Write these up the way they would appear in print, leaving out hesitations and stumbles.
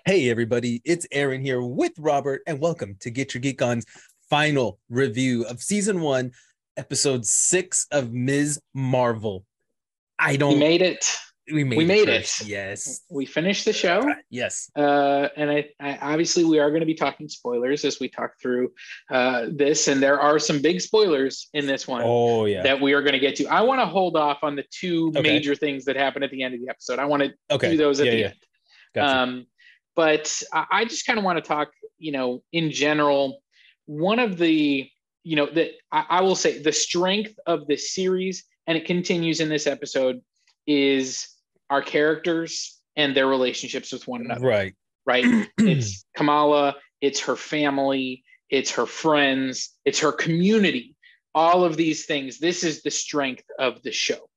Hey everybody, it's Aaron here with Robert, and welcome to Get Your Geek On's final review of season 1, episode 6 of Ms. Marvel. We made it. We We made it made it. first. Yes. We finished the show. Yes. And I obviously we are going to be talking spoilers as we talk through this, and there are some big spoilers in this one Oh yeah. that we are going to get to. I want to hold off on the two Okay. major things that happen at the end of the episode. I want to Okay. do those at the Yeah. end. Gotcha. But I just kind of want to talk, in general, one of the, that I will say the strength of this series, and it continues in this episode, is our characters and their relationships with one another. Right. It's Kamala, it's her family, it's her friends, it's her community. All of these things. This is the strength of the show.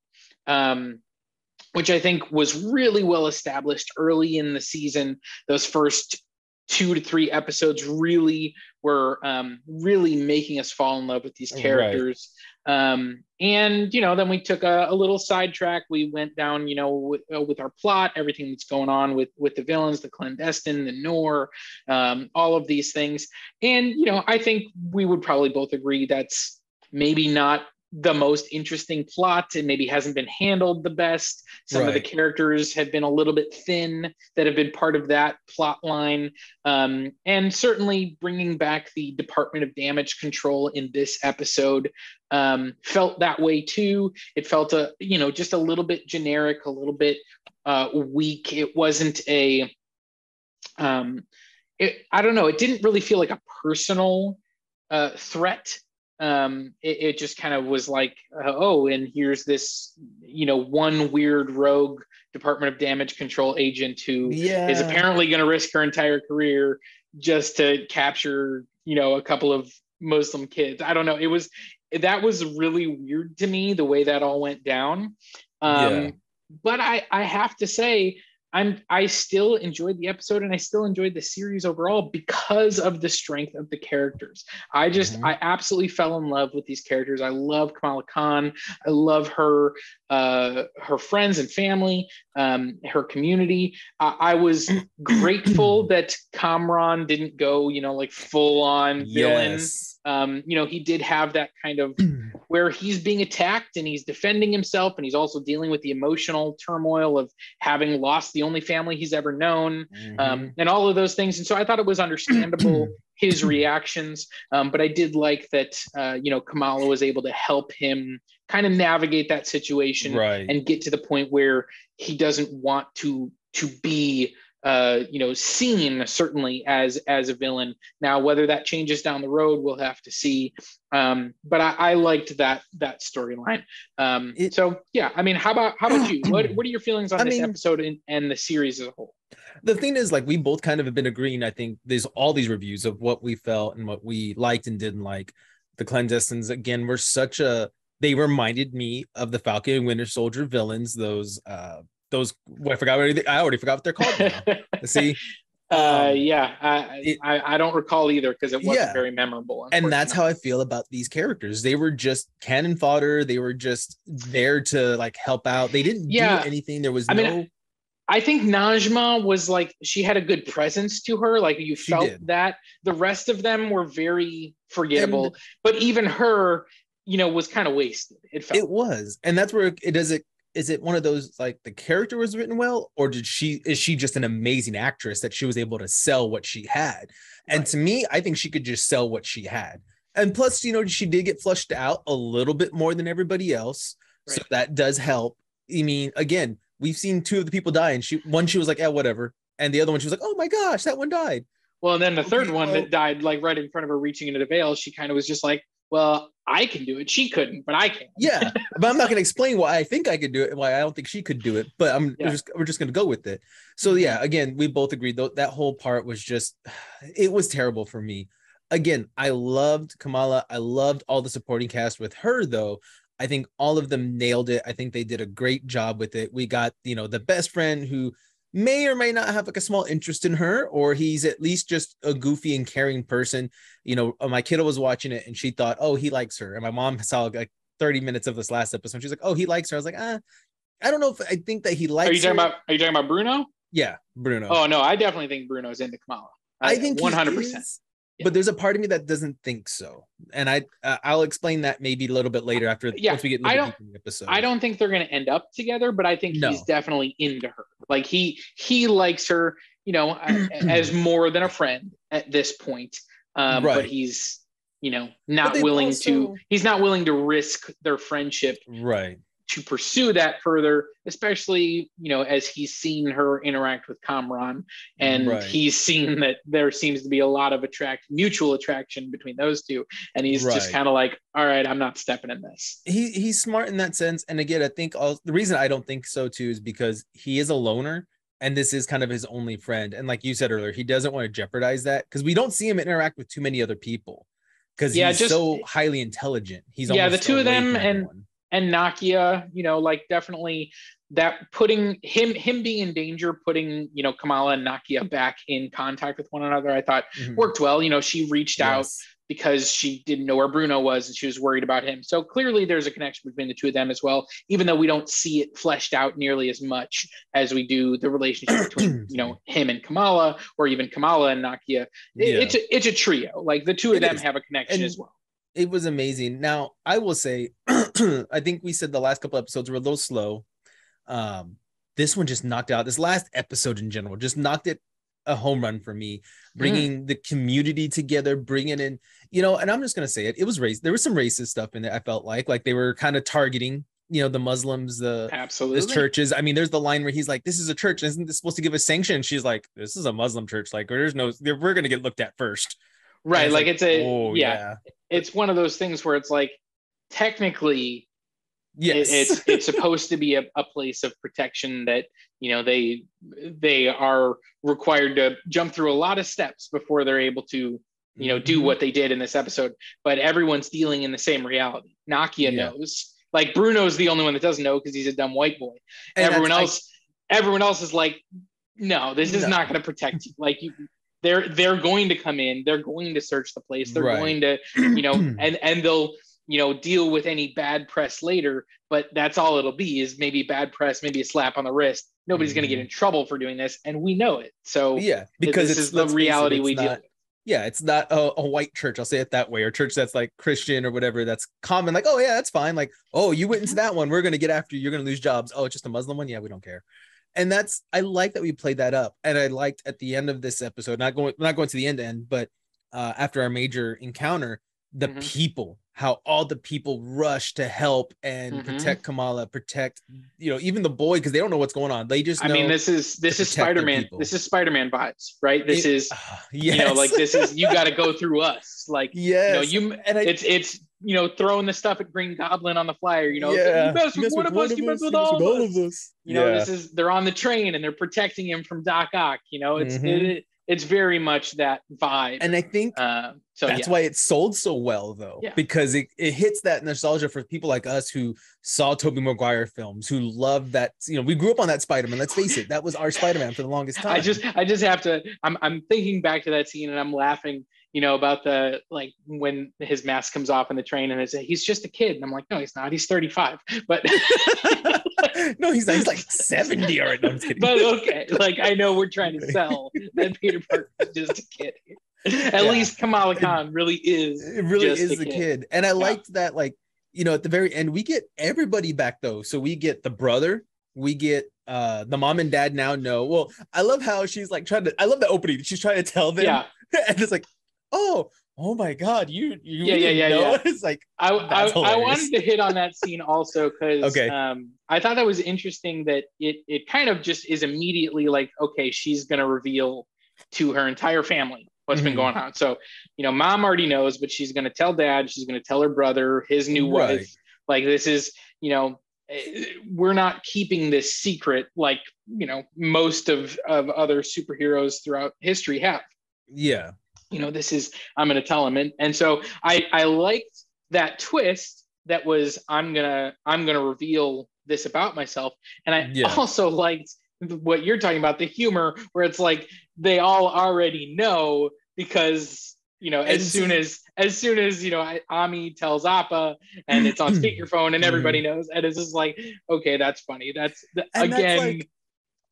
Which I think was really well established early in the season. Those first 2 to 3 episodes really were really making us fall in love with these characters. Right. And then we took a little sidetrack. We went down, with our plot, everything that's going on with the villains, the clandestine, the Noor, all of these things. And I think we would probably both agree that's maybe not the most interesting plot. It maybe hasn't been handled the best. Some of the characters have been a little bit thin that have been part of that plot line. And certainly bringing back the Department of Damage Control in this episode felt that way too. It felt just a little bit generic, a little bit weak. It wasn't I don't know. It didn't really feel like a personal threat. It just kind of was like, and here's this, one weird rogue Department of Damage Control agent who is apparently going to risk her entire career just to capture, a couple of Muslim kids. I don't know. That was really weird to me, the way that all went down. But I have to say, I still enjoyed the episode, and I still enjoyed the series overall because of the strength of the characters. I absolutely fell in love with these characters. I love Kamala Khan. I love her friends and family, her community. I was grateful that Kamran didn't go, like full on villain. He did have that kind of where he's being attacked and he's defending himself, and he's also dealing with the emotional turmoil of having lost the only family he's ever known, and all of those things. And so I thought it was understandable, his reactions. But I did like that, Kamala was able to help him kind of navigate that situation and get to the point where he doesn't want to be seen certainly as a villain. Now, whether that changes down the road, we'll have to see. But I liked that storyline. So yeah, I mean, how about you? What are your feelings on this episode and the series as a whole? The thing is, like, we both kind of have been agreeing. I think there's all these reviews of what we felt and what we liked and didn't like. The clandestines, again, were they reminded me of the Falcon and Winter Soldier villains. I already forgot what they're called now. See, I don't recall either because it wasn't very memorable. And that's how I feel about these characters. They were just cannon fodder. They were just there to like help out. They didn't do anything. There was I think Najma was like, she had a good presence to her. Like you felt that. The rest of them were very forgettable. But even her, was kind of wasted. It was. And that's where is it one of those, like, the character was written well, or is she just an amazing actress that she was able to sell what she had? And to me, I think she could just sell what she had. And plus, she did get flushed out a little bit more than everybody else. Right. So that does help. I mean, again, we've seen 2 of the people die, and she was like, yeah, whatever. And the other one, she was like, oh my gosh, that one died. Well, and then the third one that died, like right in front of her, reaching into the veil, she kind of was just like, well, I can do it. She couldn't, but I can. Yeah, but I'm not going to explain why I think I could do it and why I don't think she could do it. But we're just going to go with it. So yeah, again, we both agreed that whole part was it was terrible for me. Again, I loved Kamala. I loved all the supporting cast with her, though. I think all of them nailed it. I think they did a great job with it. We got, the best friend who may or may not have like a small interest in her, or he's at least just a goofy and caring person. My kiddo was watching it and she thought, oh, he likes her. And my mom saw like 30 minutes of this last episode. She's like, oh, he likes her. I was like, I don't know if I think that he likes Are you talking about Bruno? Yeah, Bruno. Oh no, I definitely think Bruno's into Kamala. I think 100%. But there's a part of me that doesn't think so, and I'll explain that maybe a little bit later after once we get a little bit deeper in the episode. I don't think they're going to end up together, but I think he's definitely into her. Like he likes her, you know, as more than a friend at this point. Right. But he's, you know, not willing to. He's not willing to risk their friendship. Right. To pursue that further, especially, you know, as he's seen her interact with Kamran, and he's seen that there seems to be a lot of mutual attraction between those two, and he's just kind of like, all right, I'm not stepping in this. He's smart in that sense, and again, I think the reason I don't think so too is because he is a loner, and this is kind of his only friend, and like you said earlier, he doesn't want to jeopardize that because we don't see him interact with too many other people because he's so highly intelligent. He's the two of them and Nakia, you know, like definitely that putting him being in danger, putting, you know, Kamala and Nakia back in contact with one another, I thought worked well. You know, she reached out because she didn't know where Bruno was and she was worried about him. So clearly there's a connection between the two of them as well, even though we don't see it fleshed out nearly as much as we do the relationship between, you know, him and Kamala, or even Kamala and Nakia. It's a trio. Like the two of them have a connection as well. It was amazing. Now, I will say, I think we said the last couple episodes were a little slow. This one just knocked out. This last episode in general just knocked it a home run for me, bringing the community together, bringing in, you know, and I'm just going to say it. It was race. There was some racist stuff in it. I felt like they were kind of targeting, you know, the Muslims, the churches. I mean, there's the line where he's like, this is a church. Isn't this supposed to give a sanction? And she's like, this is a Muslim church. Like, we're going to get looked at first. Right. Like it's it's one of those things where it's like, technically, it's supposed to be a place of protection that, you know, they are required to jump through a lot of steps before they're able to, you know, do what they did in this episode. But everyone's dealing in the same reality. Nakia knows. Like Bruno's the only one that doesn't know because he's a dumb white boy. And everyone else is like, no, this is not going to protect you. Like they're going to come in, they're going to search the place, they're going to, you know, and they'll, you know, deal with any bad press later, but that's all it'll be, is maybe bad press, maybe a slap on the wrist. Nobody's going to get in trouble for doing this, and we know it. So because this is the reality we deal with. Yeah, it's not a white church, I'll say it that way, or church that's like Christian or whatever, that's common. Like, oh yeah, that's fine. Like, oh, you went into that one, we're going to get after you, you're going to lose jobs. Oh, it's just a Muslim one? Yeah, we don't care. And I like that we played that up. And I liked at the end of this episode, not going to the end, but after our major encounter, the people, how all the people rush to help and protect Kamala, protect, you know, even the boy, because they don't know what's going on. They just know. I mean, this is Spider-Man. This is Spider-Man vibes, right? This is, you know, like this is, you got to go through us. Like, you know, it's, you know, throwing the stuff at Green Goblin on the flyer, you know, you mess with one of us, you mess with all of us. You know, they're on the train and they're protecting him from Doc Ock, you know, it's very much that vibe. And I think that's why it sold so well, though, because it hits that nostalgia for people like us who saw Tobey Maguire films, who love that, you know, we grew up on that Spider-Man. Let's face it, that was our Spider-Man for the longest time. I just have to, I'm thinking back to that scene and I'm laughing, you know, about the, like when his mask comes off in the train and it's he's just a kid. And I'm like, no, he's not. He's 35. But no, he's not. He's like 70 already. No, I'm just kidding. But okay, like I know we're trying to sell that Peter Parker is just a kid. At least Kamala Khan really is. It really is a kid. And I liked that, like, you know, at the very end, we get everybody back though. So we get the brother, we get the mom and dad now know. Well, I love how she's like I love the opening. She's trying to tell them. Yeah. And it's like, oh my God, you know? It's like, I wanted to hit on that scene also because I thought that was interesting that it kind of just is immediately like, okay, she's gonna reveal to her entire family what's been going on. So, you know, mom already knows, but she's gonna tell dad, she's gonna tell her brother, his new wife. Like this is, you know, we're not keeping this secret like, you know, most of other superheroes throughout history have. Yeah. You know, this is, I'm going to tell him. And so I liked that twist that was, I'm going to reveal this about myself. And I also liked what you're talking about, the humor where it's like, they all already know because, you know, as soon as, you know, Ami tells Appa and it's on speakerphone and everybody knows. And it's just like, okay, that's funny. That's again, like,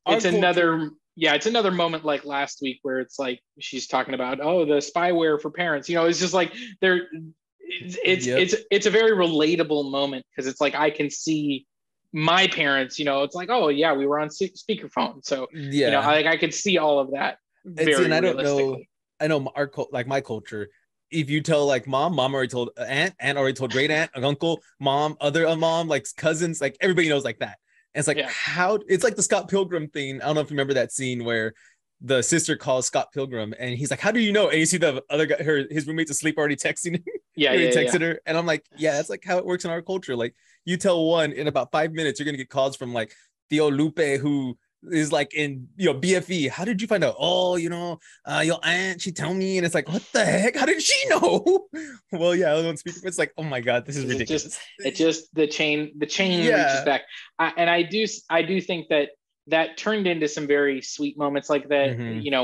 it's another yeah, it's another moment like last week where it's like she's talking about, oh, the spyware for parents. It's just like there. It's a very relatable moment because it's like I can see my parents. It's like, oh yeah, we were on speakerphone, so Yeah, I could see all of that very and I don't know. realistically. I know my culture. If you tell like mom already told aunt already told great aunt, uncle, mom, other mom, like cousins, like everybody knows like that. And it's like Yeah. how it's like the Scott Pilgrim thing. I don't know if you remember that scene where the sister calls Scott Pilgrim and he's like, "How do you know?" And you see the other guy, his roommate's asleep already texting him. Yeah, He yeah, yeah. texted her, and I'm like, "Yeah, that's like how it works in our culture. Like, you tell one in about 5 minutes, you're gonna get calls from like Theo Lupe, who is like in BFE. How did you find out? Oh, your aunt, she tell me, and it's like, what the heck? How did she know? Well, yeah, I was on speaker. It's like, oh my god, this is ridiculous. It just the chain Yeah. reaches back. And I do think that turned into some very sweet moments like that,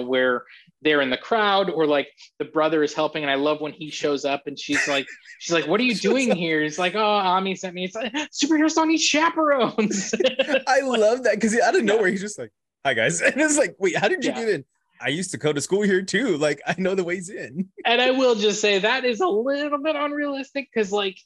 where they're in the crowd or like the brother is helping. And I love when he shows up and she's like, what are you doing here? It's like, oh, Ami sent me. It's like, superheroes don't need chaperones. I love that because out of nowhere, he's just like, hi guys. And it's like, wait, how did you get in? I used to go to school here too. Like, I know the ways in. And I will just say that is a little bit unrealistic because like,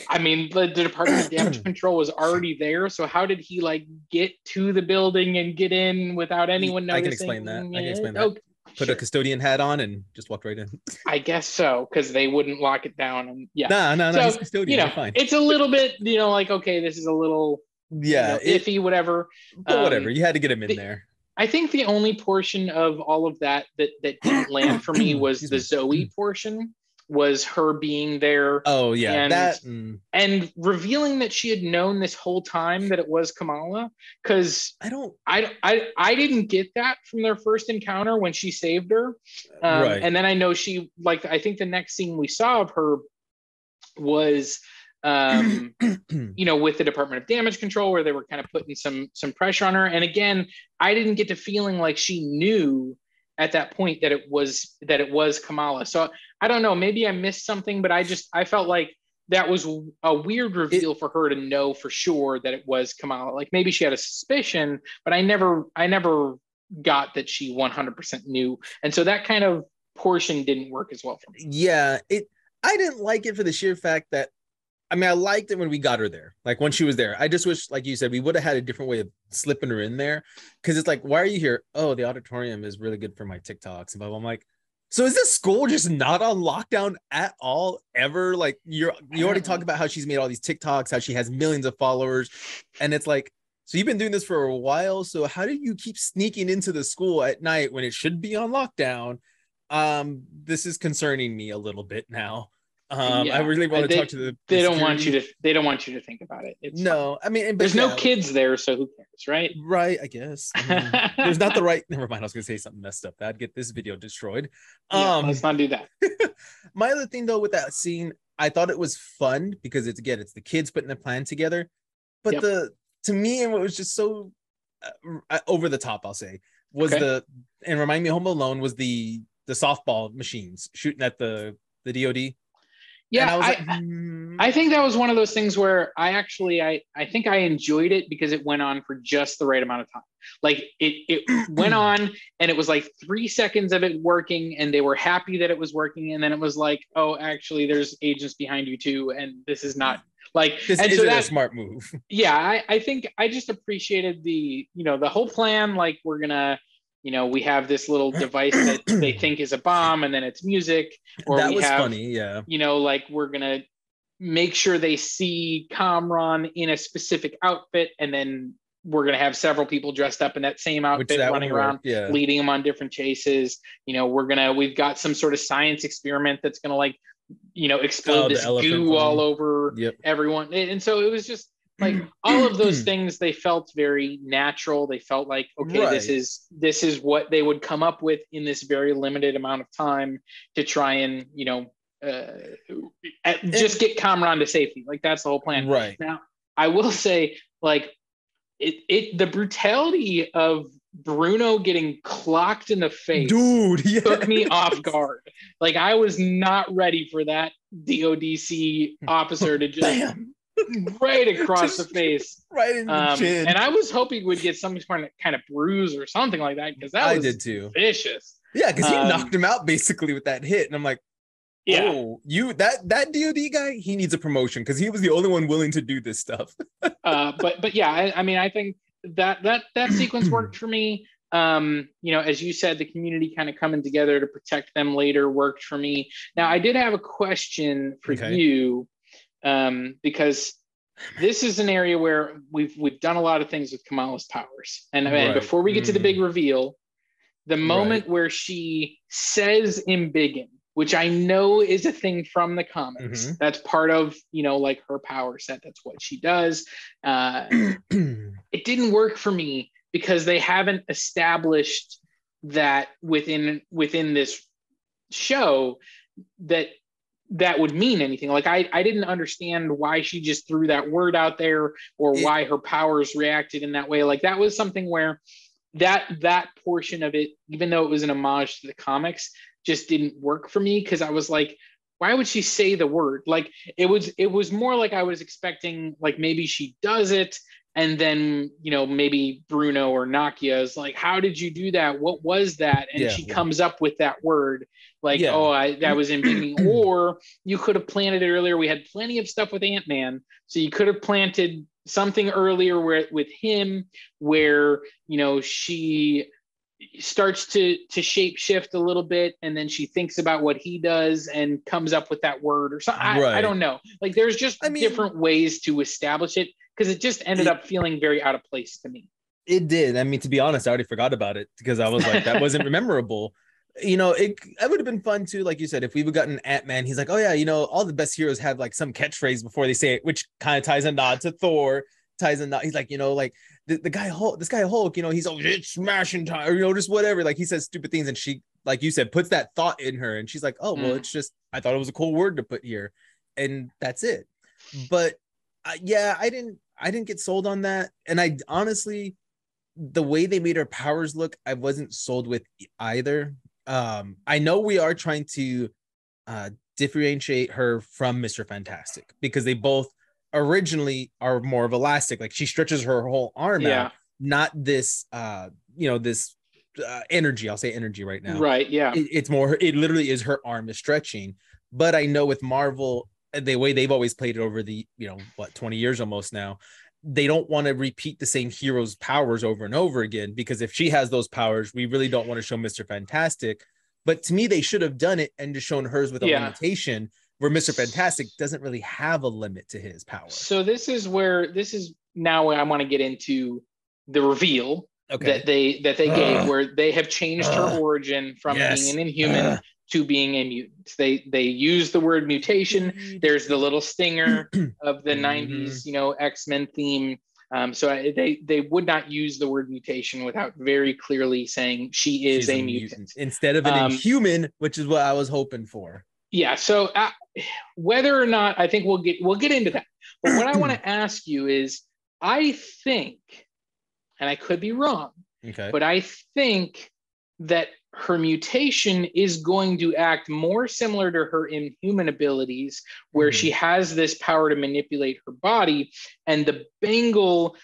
I mean, the Department of Damage Control was already there. So how did he like get to the building and get in without anyone noticing? I can explain that. Okay, put a custodian hat on and just walked right in. I guess so, because they wouldn't lock it down. And yeah. No, he's custodian. Fine. It's a little bit, like, okay, this is a little iffy, whatever. But whatever. You had to get him in there. I think the only portion of all of that didn't land for me was the Zoe portion. Was her being there. Oh yeah, and revealing that she had known this whole time that it was Kamala. Because I didn't get that from their first encounter when she saved her. Right. And then I know she I think the next scene we saw of her was with the Department of Damage Control, where they were kind of putting some pressure on her. And again, I didn't get the feeling like she knew at that point that it was Kamala. So I don't know, maybe I missed something, but I felt like that was a weird reveal for her to know for sure that it was Kamala. Like maybe she had a suspicion, but I never got that she 100% knew. And so that kind of portion didn't work as well for me. Yeah, I didn't like it for the sheer fact that, I mean, I liked it when we got her there, like when she was there. I just wish, like you said, we would have had a different way of slipping her in there. Because it's like, why are you here? Oh, the auditorium is really good for my TikToks. And I'm like, so is this school just not on lockdown at all, ever? Like you already talked about how she's made all these TikToks, how she has millions of followers. And it's like, so you've been doing this for a while. So how do you keep sneaking into the school at night when it should be on lockdown? This is concerning me a little bit now. I really want to talk to the. They don't want you to think about it. No, fine. I mean, there's no kids there, so who cares, right? Right, I guess. There's not the right. Never mind. I was going to say something messed up. That'd get this video destroyed. Let's not do that. My other thing, though, with that scene, I thought it was fun because it's the kids putting the plan together, but to me, and what was just so over the top, I'll say, was and remind me of Home Alone was the softball machines shooting at the DOD. Yeah, I think that was one of those things where I think I enjoyed it because it went on for just the right amount of time. Like it went on and it was like 3 seconds of it working and they were happy that it was working. And then it was like, oh, actually there's agents behind you too. And this is not like, this isn't a smart move. Yeah. I think I just appreciated the whole plan. Like we're going to, we have this little device that they think is a bomb and then it's music. Or that was funny, yeah. Like we're going to make sure they see Kamran in a specific outfit and then we're going to have several people dressed up in that same outfit running around, leading them on different chases. We've got some sort of science experiment that's going to explode this goo all over everyone. And so it was just, like all of those things, they felt very natural. They felt like, okay, this is what they would come up with in this very limited amount of time to try and, just get Kamran to safety. Like that's the whole plan. Right. Now, I will say like the brutality of Bruno getting clocked in the face, dude, took me off guard. Like I was not ready for that DODC officer to just right across the face, right in the chin. and I was hoping we'd get some kind of bruise or something like that, because that was did too. vicious. Yeah, because he knocked him out basically with that hit, and I'm like, yeah, oh, that DoD guy, he needs a promotion because he was the only one willing to do this stuff. but yeah, I mean, I think that sequence worked for me. As you said, the community kind of coming together to protect them later worked for me. Now, I did have a question for you, because this is an area where we've done a lot of things with Kamala's powers, and before we get to the big reveal, the moment where she says "embiggen," which I know is a thing from the comics, that's part of like her power set. That's what she does. It didn't work for me because they haven't established that within this show that would mean anything. Like I didn't understand why she just threw that word out there, or why her powers reacted in that way. Like that was something where that portion of it, even though it was an homage to the comics, just didn't work for me, because I was like, why would she say the word? Like it was more like I was expecting, like maybe she does it, and then maybe Bruno or Nakia is like, how did you do that? What was that? And she comes up with that word, like, that was embiggening. Or you could have planted it earlier. We had plenty of stuff with Ant-Man, so you could have planted something earlier with him, where she starts to shape shift a little bit, and then she thinks about what he does and comes up with that word or something. I don't know. Like there's just different ways to establish it, because it just ended up feeling very out of place to me. It did. I mean, to be honest, I already forgot about it because I was like, that wasn't memorable. It would have been fun too, like you said, if we would gotten Ant-Man. He's like, oh yeah, all the best heroes have like some catchphrase before they say it, which kind of ties a nod to Thor. He's like, like the guy Hulk, this guy Hulk, he's always, it's smashing time, just whatever. Like he says stupid things, and she, like you said, puts that thought in her, and she's like, oh well, it's just, I thought it was a cool word to put here, and that's it. But I didn't get sold on that, and I honestly, the way they made her powers look, I wasn't sold with either. I know we are trying to differentiate her from Mr. Fantastic, because they both originally are more of elastic. Like she stretches her whole arm out, not this this energy. I'll say energy right now. Right. Yeah. It's more, it literally is her arm is stretching. But I know with Marvel, the way they've always played it over the 20 years almost now, they don't want to repeat the same hero's powers over and over again, because if she has those powers, we really don't want to show Mr. Fantastic. But to me, they should have done it and just shown hers with a limitation, where Mr. Fantastic doesn't really have a limit to his power. So this is now where I want to get into the reveal that they gave, where they have changed her origin from being an Inhuman to being a mutant. They use the word mutation. There's the little stinger of the 90s, X-Men theme. So they would not use the word mutation without very clearly saying she's a mutant instead of an Inhuman, which is what I was hoping for. Yeah. So whether or not, I think we'll get into that. But what I want to ask you is, I think, and I could be wrong, but I think that her mutation is going to act more similar to her Inhuman abilities, where she has this power to manipulate her body, and the bangle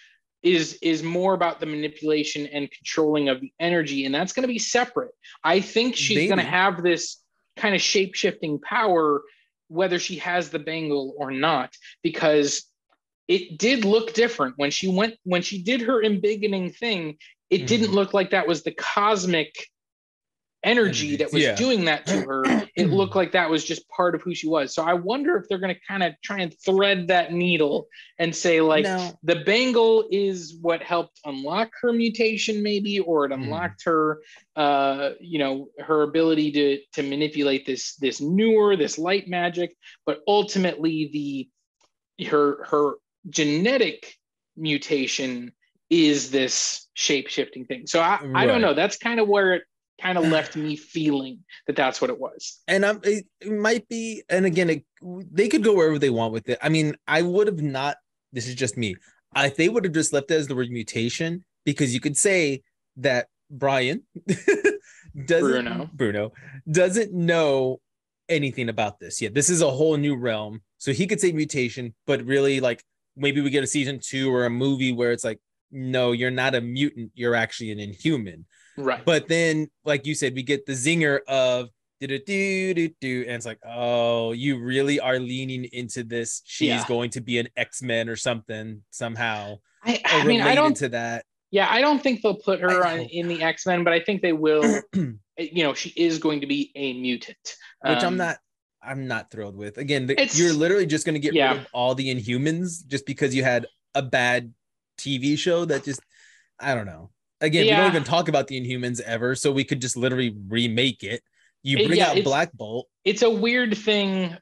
is more about the manipulation and controlling of the energy, and that's going to be separate. I think she's going to have this kind of shape-shifting power, whether she has the bangle or not, because it did look different when she did her embiggening thing. It didn't look like that was the cosmic energy that was doing that to her. It looked like that was just part of who she was. So I wonder if they're going to kind of try and thread that needle and say, like, the bangle is what helped unlock her mutation, maybe, or it unlocked her her ability to manipulate this light magic, but ultimately her genetic mutation is this shape-shifting thing. So I don't know. That's kind of where it kind of left me feeling that that's what it was. And it might be, and again, they could go wherever they want with it. I mean, I would have not, this is just me, if they would have just left it as the word mutation, because you could say that Brian Bruno doesn't know anything about this yet. This is a whole new realm. So he could say mutation, but really like maybe we get a season 2 or a movie where it's like, no, you're not a mutant, you're actually an Inhuman. Right. But then, like you said, we get the zinger of do do do do, and it's like, oh, you really are leaning into this. She's going to be an X-Men or something somehow, I or mean, related to that. Yeah, I don't think they'll put her in the X-Men, but I think they will. She is going to be a mutant, which I'm not thrilled with. Again, you're literally just going to get rid of all the Inhumans just because you had a bad TV show that just, I don't know. Again, we don't even talk about the Inhumans ever, so we could just literally remake it. You bring out Black Bolt. It's a weird thing,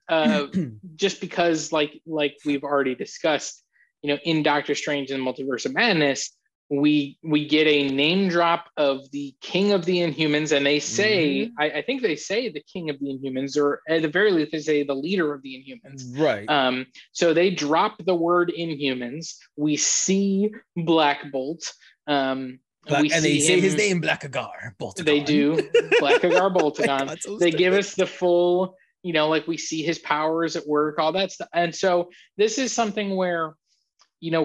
just because, like we've already discussed, in Doctor Strange and the Multiverse of Madness, we get a name drop of the King of the Inhumans, and they say, I think they say the King of the Inhumans, or at the very least, they say the leader of the Inhumans. Right. So they drop the word Inhumans. We see Black Bolt. They say his name, Blackagar Boltagon. They do, Blackagar Boltagon. So they give us the full, like we see his powers at work, all that stuff. And so this is something where,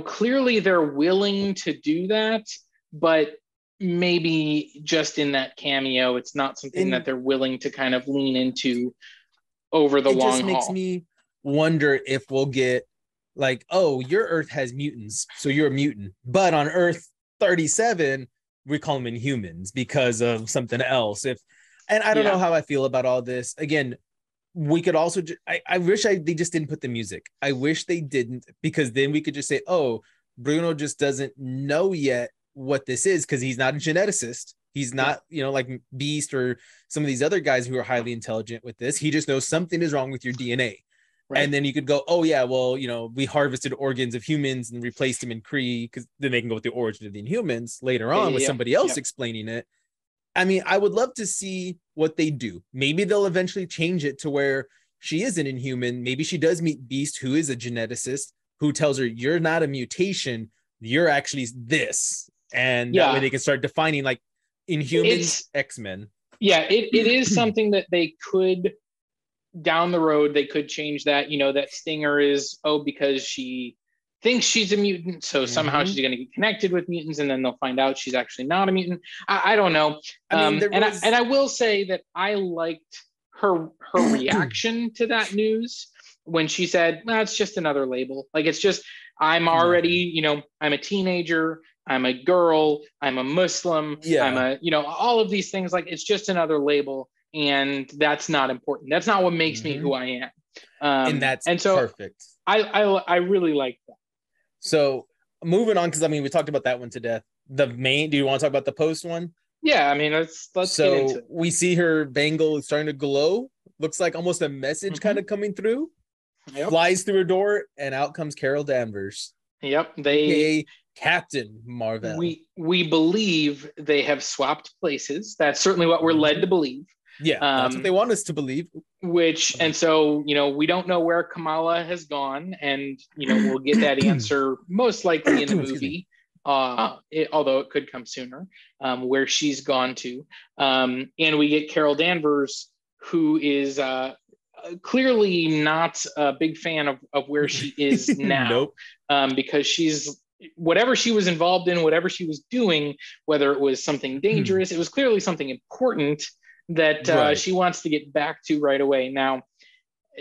clearly they're willing to do that, but maybe just in that cameo, it's not something that they're willing to kind of lean into over the long haul. It just makes me wonder if we'll get like, oh, your Earth has mutants, so you're a mutant. But on Earth 37, we call them Inhumans because of something else. And I don't know how I feel about all this. Again, we could also I wish they just didn't put the music. I wish they didn't, because then we could just say, oh, Bruno just doesn't know yet what this is because he's not a geneticist. He's not, like Beast or some of these other guys who are highly intelligent with this. He just knows something is wrong with your DNA. Right. And then you could go, oh yeah, well, we harvested organs of humans and replaced them in Kree, because then they can go with the origin of the Inhumans later on with somebody else explaining it. I mean, I would love to see what they do. Maybe they'll eventually change it to where she is an Inhuman. Maybe she does meet Beast, who is a geneticist, who tells her, you're not a mutation, you're actually this. And that way they can start defining like Inhumans, X-Men. Yeah, it is something that they could, down the road, they could change that. That Stinger is, because she thinks she's a mutant, so somehow she's going to get connected with mutants, and then they'll find out she's actually not a mutant. I don't know. And I will say that I liked her reaction to that news when she said, it's just another label. Like, it's just, I'm already, I'm a teenager, I'm a girl, I'm a Muslim, I'm a, all of these things. Like, it's just another label, and that's not important. That's not what makes me who I am. And so perfect. I really like that. So moving on, because we talked about that one to death. Do you want to talk about the post one? Yeah, let's get into it. We see her bangle starting to glow. Looks like almost a message kind of coming through. Yep. Flies through her door, and out comes Carol Danvers. Yep, Captain Marvel. We believe they have swapped places. That's certainly what we're led to believe. Yeah, that's what they want us to believe. And so, we don't know where Kamala has gone, and, we'll get that answer most likely in the movie, although it could come sooner, where she's gone to. And we get Carol Danvers, who is clearly not a big fan of where she is now. Nope. Because she's, whatever she was involved in, whatever she was doing, whether it was something dangerous, it was clearly something important that she wants to get back to right away. Now,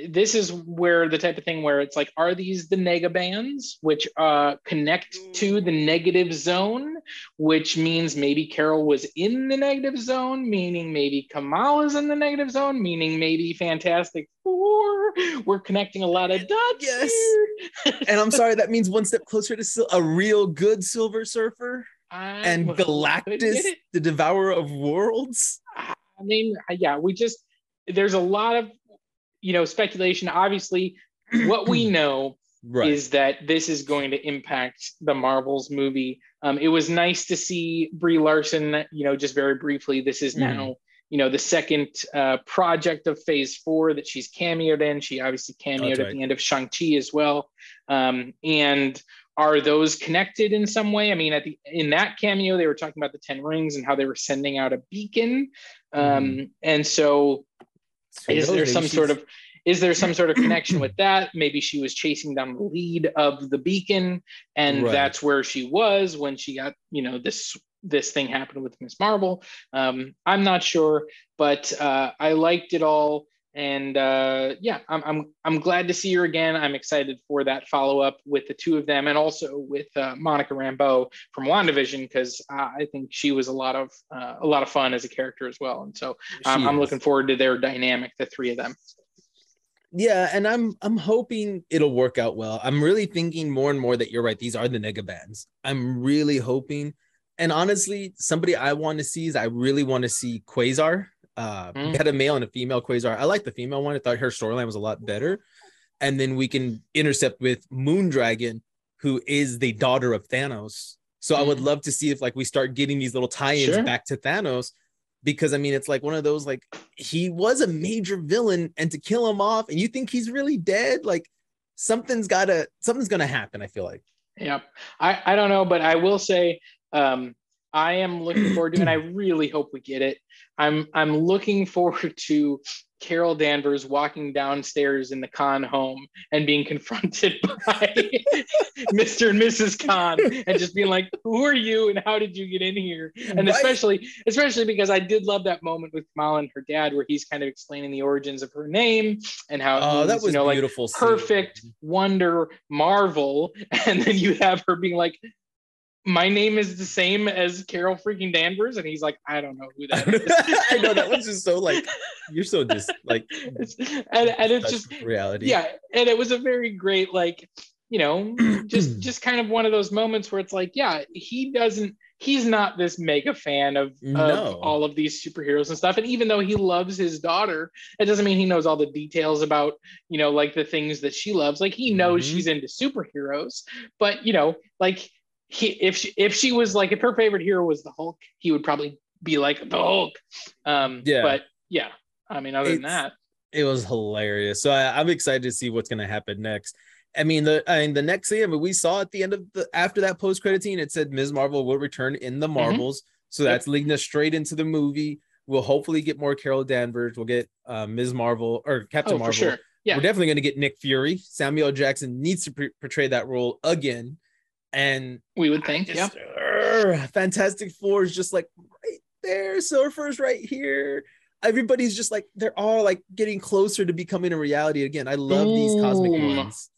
this is where the type of thing where it's like, are these the negabands, which connect to the negative zone, which means maybe Carol was in the negative zone, meaning maybe Kamala's in the negative zone, meaning maybe Fantastic Four. We're connecting a lot of dots. Yes. And I'm sorry, that means one step closer to a real good Silver Surfer and Galactus, the Devourer of Worlds. There's a lot of, speculation. Obviously, what we know is that this is going to impact the Marvels movie. It was nice to see Brie Larson, just very briefly. This is now, the second project of Phase 4 that she's cameoed in. She obviously cameoed at the end of Shang-Chi as well. And are those connected in some way? In that cameo, they were talking about the 10 rings and how they were sending out a beacon. And so is there some sort of, is there some sort of connection with that? Maybe she was chasing down the lead of the beacon, and that's where she was when she got, this thing happened with Miss Marvel. I'm not sure, but I liked it all. And I'm glad to see her again. I'm excited for that follow-up with the two of them, and also with Monica Rambeau from WandaVision, because I think she was a lot of fun as a character as well. And so I'm looking forward to their dynamic, the three of them. Yeah, and I'm hoping it'll work out well. I'm really thinking more and more that you're right. These are the Negabands. I'm really hoping, and honestly, somebody I want to see is I really want to see Quasar. We had a male and a female Quasar. I like the female one. I thought her storyline was a lot better. And then we can intercept with Moondragon, who is the daughter of Thanos. So I would love to see if we start getting these little tie-ins back to Thanos, because I mean, it's like one of those, he was a major villain, and to kill him off and you think he's really dead, something's gonna happen, I feel like. Yeah. I don't know, but I will say, I am looking forward to, and I really hope we get it. I'm looking forward to Carol Danvers walking downstairs in the Khan home and being confronted by Mr. and Mrs. Khan, and just being like, "Who are you, and how did you get in here?" And especially because I did love that moment with Kamala and her dad, where he's kind of explaining the origins of her name and how it means, that was beautiful, perfect, wonder, marvel, and then you have her being like, "My name is the same as Carol freaking Danvers," and he's like, "I don't know who that is." I know, that was just so you're so just and it's just reality. Yeah, and it was a very great just kind of one of those moments where it's he's not this mega fan of all of these superheroes and stuff. And even though he loves his daughter, it doesn't mean he knows all the details about the things that she loves. He knows she's into superheroes, but if she was if her favorite hero was the Hulk, he would probably be like the Hulk. But yeah, I mean, other than that, it was hilarious. So I'm excited to see what's going to happen next. I mean, the next thing, we saw at the end of after that post-credit scene, it said Ms. Marvel will return in the Marvels. So that's leading us straight into the movie. We'll hopefully get more Carol Danvers. We'll get Ms. Marvel or Captain Marvel. For sure. Yeah. We're definitely going to get Nick Fury. Samuel Jackson needs to portray that role again. And we would think, Fantastic Four is just right there. Surfer's right here. Everybody's just they're all getting closer to becoming a reality again. I love these cosmic ones.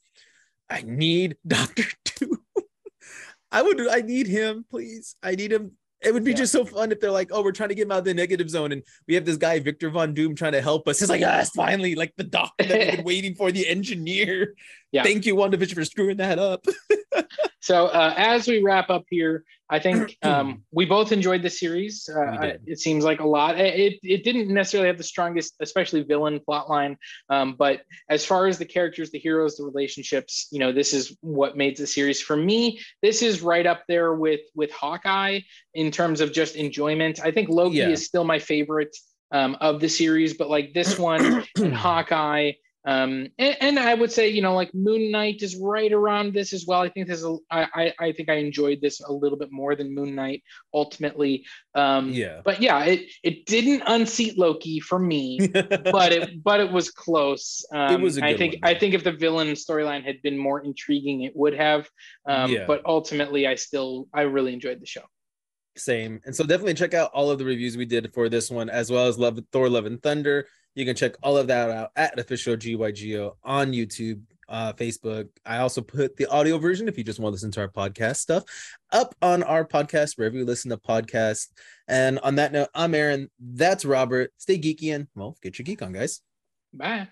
I need Doctor Doom. I need him, please. I need him. It would be just so fun if they're we're trying to get him out of the negative zone, and we have this guy Victor Von Doom trying to help us. He's it's finally the doctor that we've been waiting for, the engineer. Yeah. Thank you, WandaVision, for screwing that up. So as we wrap up here, I think we both enjoyed the series. It seems like a lot. It didn't necessarily have the strongest, especially villain plotline, but as far as the characters, the heroes, the relationships, this is what made the series. For me, this is right up there with Hawkeye in terms of just enjoyment. I think Loki is still my favorite of the series, but this one and Hawkeye. And I would say, Moon Knight is right around this as well. I think I think I enjoyed this a little bit more than Moon Knight ultimately. But it didn't unseat Loki for me, but it was close. It was I think if the villain storyline had been more intriguing, it would have. But ultimately, I really enjoyed the show. Same. And so definitely check out all of the reviews we did for this one, as well as Thor: Love and Thunder. You can check all of that out at Official GYGO on YouTube, Facebook. I also put the audio version, if you just want to listen to our podcast stuff, up on our podcast, wherever you listen to podcasts. And on that note, I'm Aaron. That's Robert. Stay geeky and, get your geek on, guys. Bye.